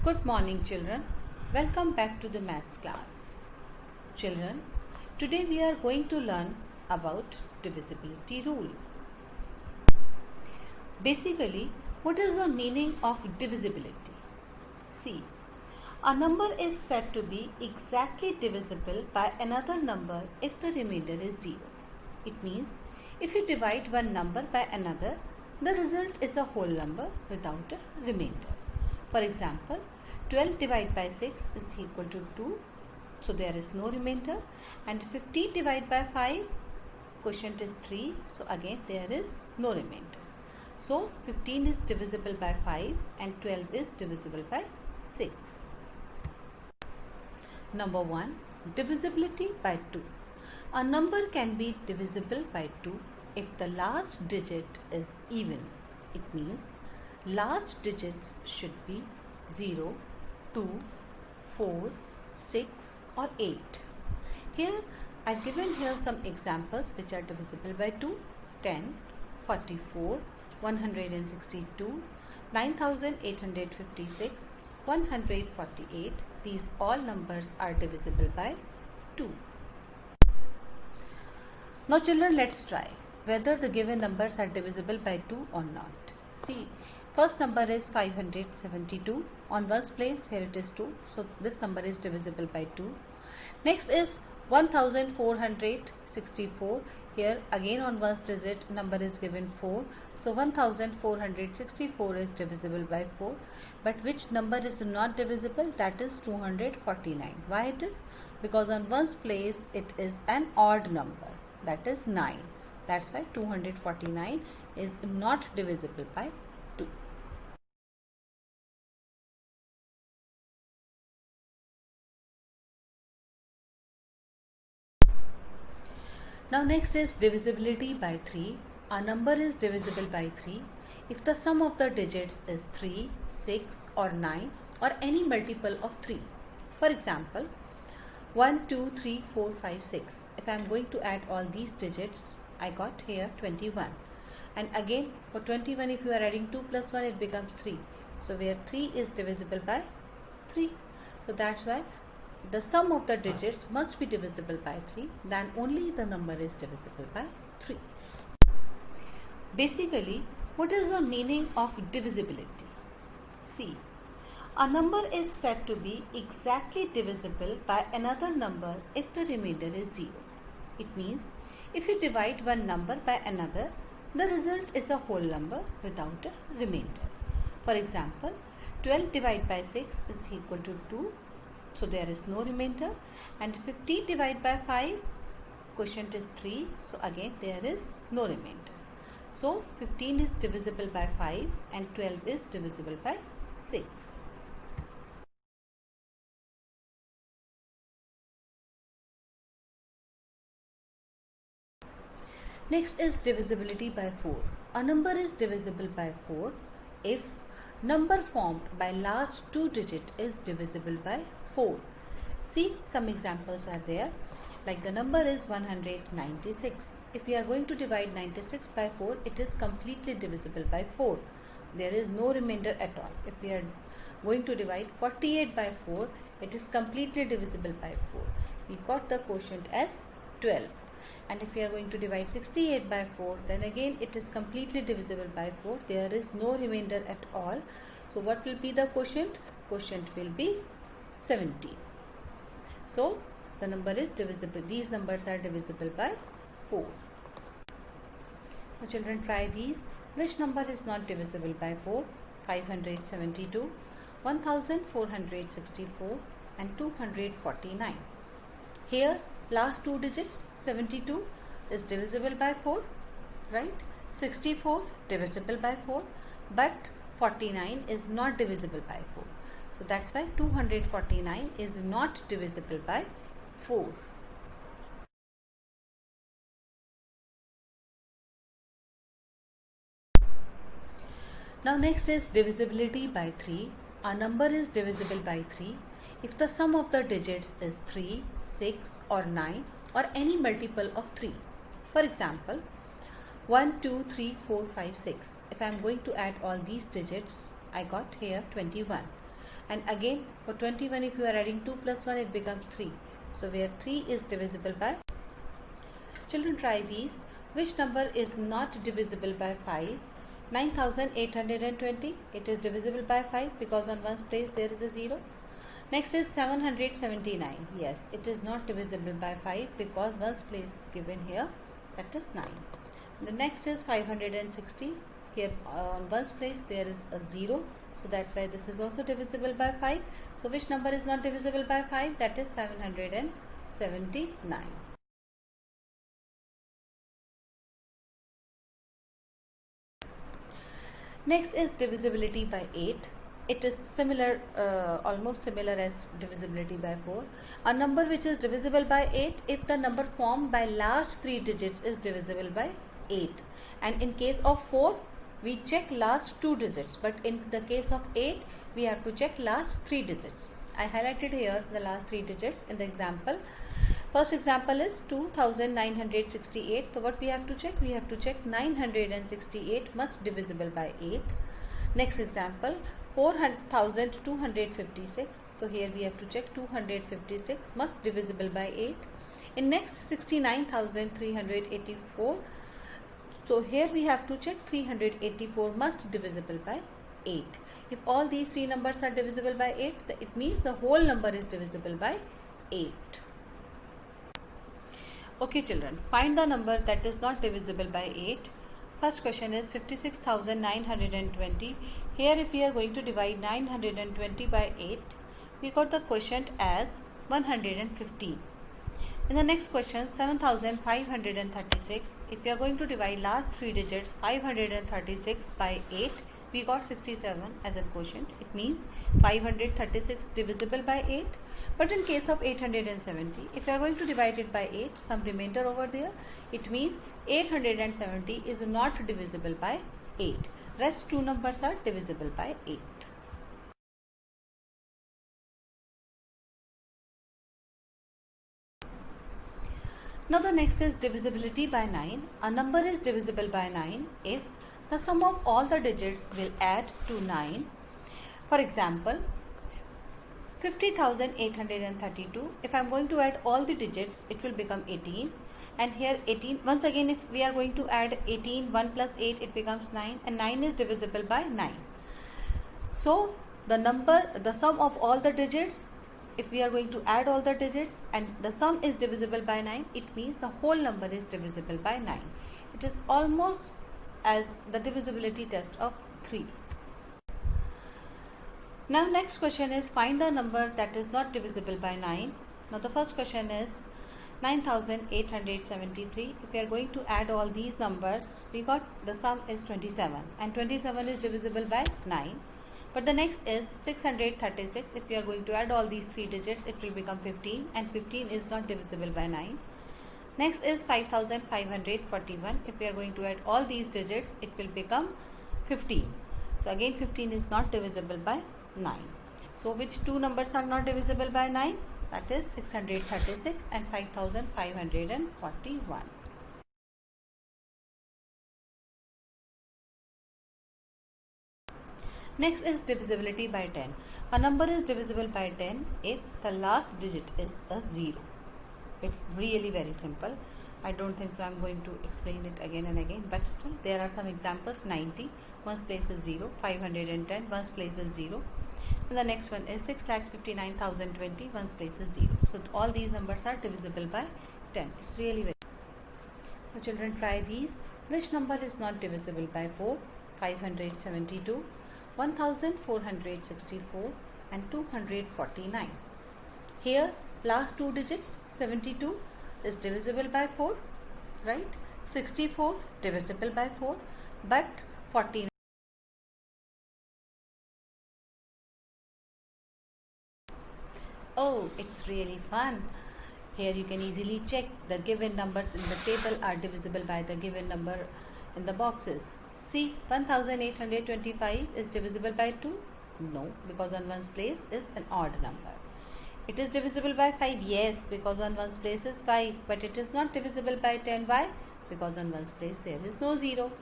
Good morning, children. Welcome back to the maths class. Children, today we are going to learn about divisibility rule. Basically, what is the meaning of divisibility? See, a number is said to be exactly divisible by another number if the remainder is 0. It means if you divide one number by another, the result is a whole number without a remainder. For example, 12 divided by 6 is equal to 2, so there is no remainder, and 15 divided by 5, quotient is 3, so again there is no remainder. So 15 is divisible by 5 and 12 is divisible by 6. Number 1. Divisibility by 2. A number can be divisible by 2 if the last digit is even. It means last digits should be 0, 2, 4, 6 or 8. Here I have given here some examples which are divisible by 2. 10, 44, 162, 9856, 148. These all numbers are divisible by 2. Now children, let's try whether the given numbers are divisible by 2 or not. See, first number is 572. On ones place, here it is 2. So this number is divisible by 2. Next is 1464. Here again on ones digit number is given 4. So 1464 is divisible by 4. But which number is not divisible? That is 249. Why it is? Because on ones place it is an odd number. That is 9. That's why 249 is not divisible by 2. Now next is divisibility by 3. A number is divisible by 3 if the sum of the digits is 3, 6 or 9 or any multiple of 3. For example, 1, 2, 3, 4, 5, 6. If I am going to add all these digits, I got here 21. And again for 21, if you are adding 2 plus 1, it becomes 3. So where 3 is divisible by 3. So that's why the sum of the digits must be divisible by 3, then only the number is divisible by 3. Basically, what is the meaning of divisibility? See, a number is said to be exactly divisible by another number if the remainder is 0. It means if you divide one number by another, the result is a whole number without a remainder. For example, 12 divided by 6 is equal to 2, so there is no remainder, and 15 divided by 5, quotient is 3, so again there is no remainder. So 15 is divisible by 5 and 12 is divisible by 6. Next is divisibility by 4. A number is divisible by 4 if number formed by last two digit is divisible by 4. See, some examples are there. Like the number is 196. If we are going to divide 96 by 4, it is completely divisible by 4. There is no remainder at all. If we are going to divide 48 by 4, it is completely divisible by 4. We got the quotient as 12. And if we are going to divide 68 by 4, then again it is completely divisible by 4. There is no remainder at all. So what will be the quotient? Quotient will be 17. So the number is divisible. These numbers are divisible by 4. Now children, try these. Which number is not divisible by 4? 572, 1464 and 249. Here last two digits 72 is divisible by 4, right? 64 divisible by 4, but 49 is not divisible by 4. So that's why 249 is not divisible by 4. Now next is divisibility by 3. A number is divisible by 3 if the sum of the digits is 3, 6 or 9 or any multiple of 3. For example, 1, 2, 3, 4, 5, 6. If I am going to add all these digits, I got here 21. And again for 21, if you are adding 2 plus 1, it becomes 3. So where 3 is divisible by. Children, try these. Which number is not divisible by 5? 9820. It is divisible by 5 because on one's place there is a 0. Next is 779. Yes, it is not divisible by 5 because one's place is given here, that is 9. The next is 560. Here on one's place there is a 0. So that's why this is also divisible by 5. So which number is not divisible by 5? That is 779. Next is divisibility by 8. It is similar, almost similar as divisibility by 4. A number which is divisible by 8 if the number formed by last 3 digits is divisible by 8. And in case of 4, we check last 2 digits. But in the case of 8, we have to check last 3 digits. I highlighted here the last 3 digits in the example. First example is 2968. So what we have to check? We have to check 968 must divisible by 8. Next example, 4256. So here we have to check 256 must divisible by 8. In next 69,384. So here we have to check 384 must divisible by 8. If all these 3 numbers are divisible by 8, it means the whole number is divisible by 8. Okay children, find the number that is not divisible by 8. First question is 56,920. Here if we are going to divide 920 by 8, we got the quotient as 115. In the next question, 7,536. If we are going to divide last 3 digits 536 by 8, we got 67 as a quotient. It means 536 divisible by 8. But in case of 870, if you are going to divide it by 8, some remainder over there, it means 870 is not divisible by 8. Rest 2 numbers are divisible by 8. Now the next is divisibility by 9. A number is divisible by 9 if the sum of all the digits will add to 9. For example, 50,832. If I am going to add all the digits, it will become 18. And here 18, once again if we are going to add 18, 1 plus 8, it becomes 9. And 9 is divisible by 9. So the sum of all the digits, if we are going to add all the digits and the sum is divisible by 9, it means the whole number is divisible by 9. It is almost as the divisibility test of 3. Now next question is find the number that is not divisible by 9. Now the first question is 9,873. If we are going to add all these numbers, we got the sum is 27 and 27 is divisible by 9. But the next is 636. If we are going to add all these 3 digits, it will become 15 and 15 is not divisible by 9. Next is 5,541. If we are going to add all these digits, it will become 15. So again 15 is not divisible by 9. So which 2 numbers are not divisible by 9? That is 636 and 5,541. Next is divisibility by 10. A number is divisible by 10 if the last digit is a 0. It's really very simple. I don't think so I'm going to explain it again and again, but still there are some examples. 90, one's place is 0. 510, one's place is 0. And the next one is 6,59,020, one's place is 0. So all these numbers are divisible by 10. It's really very. So children, try these. Which number is not divisible by 4? 572. 1464 and 249. Here last 2 digits 72 is divisible by 4, right? 64 divisible by 4, but 49. Oh, it's really fun. Here you can easily check the given numbers in the table are divisible by the given number in the boxes. See, 1825 is divisible by 2? No, because on one's place is an odd number. It is divisible by 5? Yes, because on one's place is 5. But it is not divisible by 10. Why? Because on one's place there is no 0.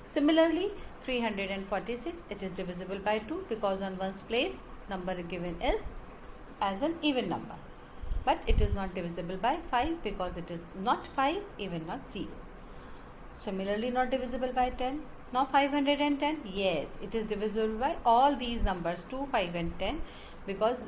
Similarly, 346, it is divisible by 2 because on one's place number given is as an even number, but it is not divisible by 5 because it is not 5, even not 0. Similarly, not divisible by 10. Now 510, yes, it is divisible by all these numbers 2, 5 and 10, because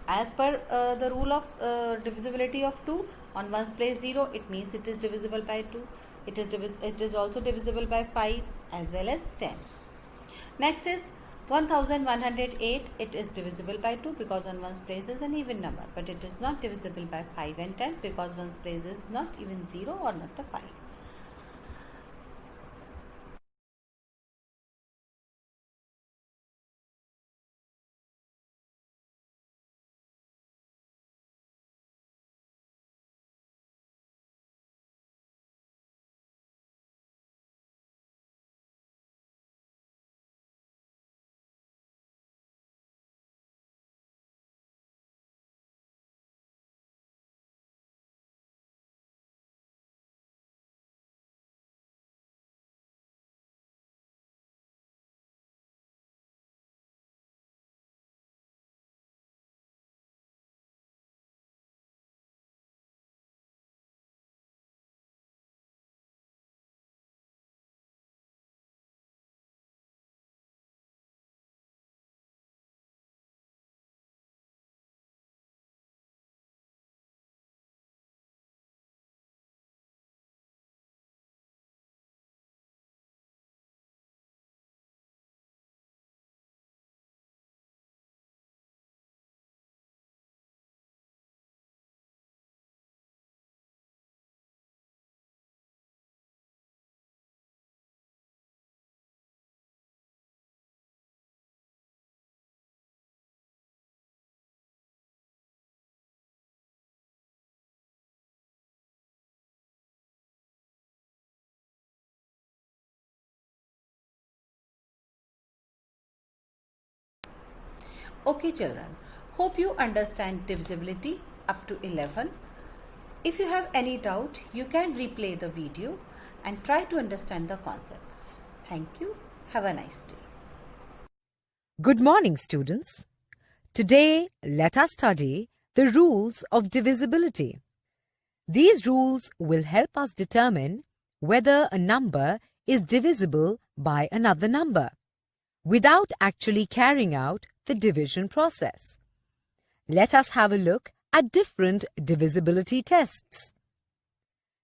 as per the rule of divisibility of 2, on one's place 0, it means it is divisible by 2. It is also divisible by 5 as well as 10. Next is 1108. It is divisible by 2 because on one's place is an even number, but it is not divisible by 5 and 10 because one's place is not even 0 or not a 5. Okay children, hope you understand divisibility up to 11. If you have any doubt, you can replay the video and try to understand the concepts. Thank you. Have a nice day. Good morning, students. Today, let us study the rules of divisibility. These rules will help us determine whether a number is divisible by another number without actually carrying out the division process. Let us have a look at different divisibility tests.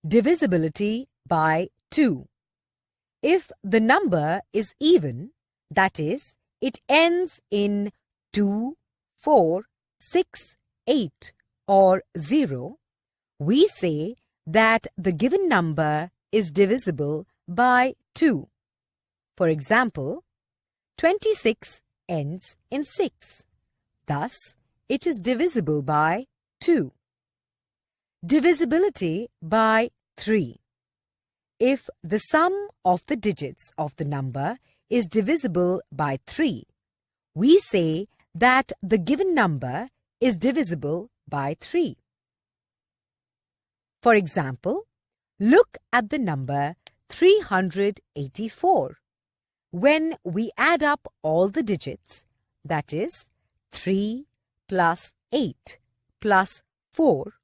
Divisibility by 2. If the number is even, that is, it ends in 2, 4, 6, 8 or 0, we say that the given number is divisible by 2. For example, 26 ends in 6. Thus, it is divisible by 2. Divisibility by 3. If the sum of the digits of the number is divisible by 3, we say that the given number is divisible by 3. For example, look at the number 384. When we add up all the digits, that is 3 plus 8 plus 4,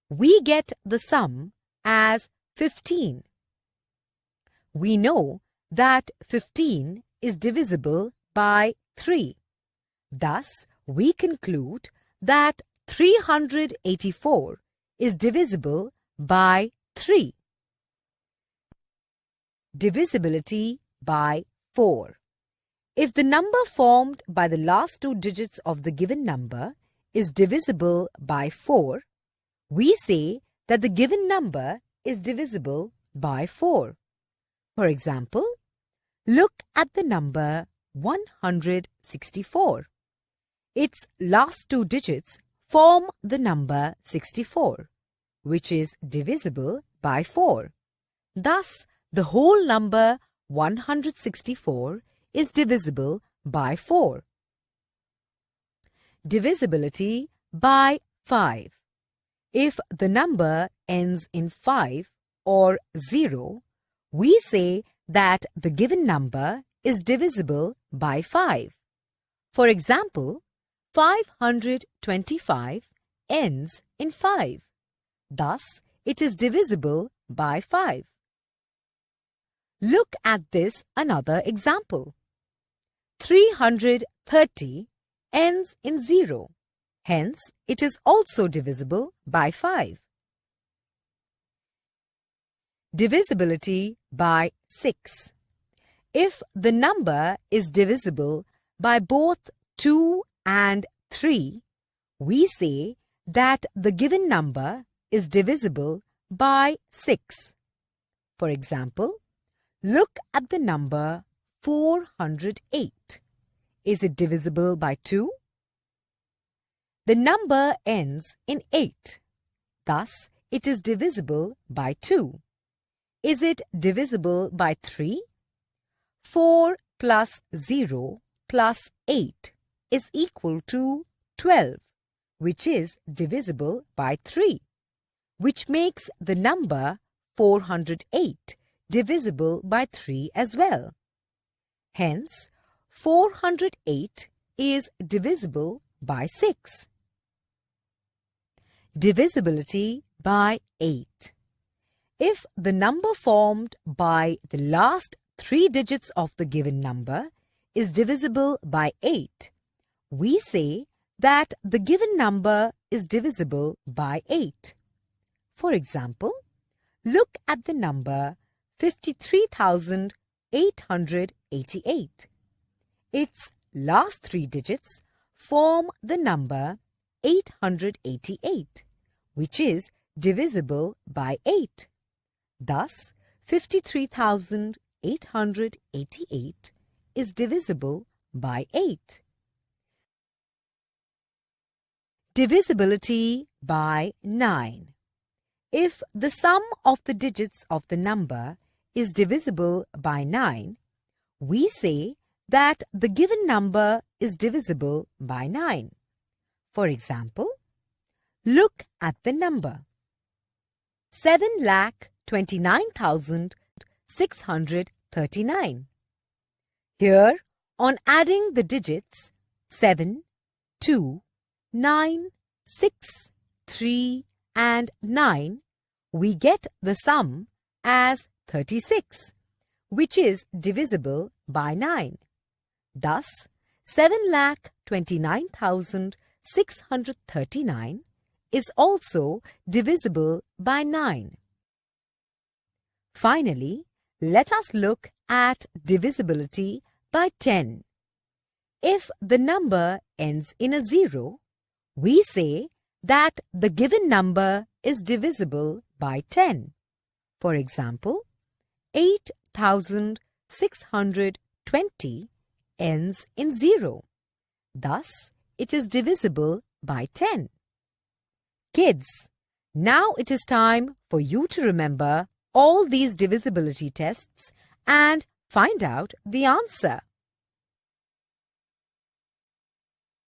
we get the sum as 15. We know that 15 is divisible by 3. Thus, we conclude that 384 is divisible by 3. Divisibility by 4. If the number formed by the last two digits of the given number is divisible by 4, we say that the given number is divisible by 4. For example, look at the number 164. Its last two digits form the number 64, which is divisible by 4. Thus, the whole number 164 is divisible by 4. Divisibility by 5. If the number ends in 5 or 0, we say that the given number is divisible by 5. For example, 525 ends in 5. Thus, it is divisible by 5. Look at this another example. 330 ends in 0. Hence, it is also divisible by 5. Divisibility by 6. If the number is divisible by both 2 and 3, we say that the given number is divisible by 6. For example, look at the number 408. Is it divisible by 2? The number ends in 8. Thus, it is divisible by 2. Is it divisible by 3? 4 plus 0 plus 8 is equal to 12, which is divisible by 3, which makes the number 408 divisible by 3 as well. Hence, 408 is divisible by 6. Divisibility by 8. If the number formed by the last 3 digits of the given number is divisible by 8, we say that the given number is divisible by 8. For example, look at the number 53,888. Its last 3 digits form the number 888, which is divisible by 8. Thus, 53,888 is divisible by 8. Divisibility by 9. If the sum of the digits of the number is divisible by 9, we say that the given number is divisible by 9. For example, look at the number 7,29,639. Here, on adding the digits 7, 2, 9, 6, 3 and 9, we get the sum as 36, which is divisible by 9. Thus, 7,29,639 is also divisible by 9. Finally, let us look at divisibility by 10. If the number ends in a 0, we say that the given number is divisible by 10. For example, 8,620 ends in 0. Thus, it is divisible by 10. Kids, now it is time for you to remember all these divisibility tests and find out the answer.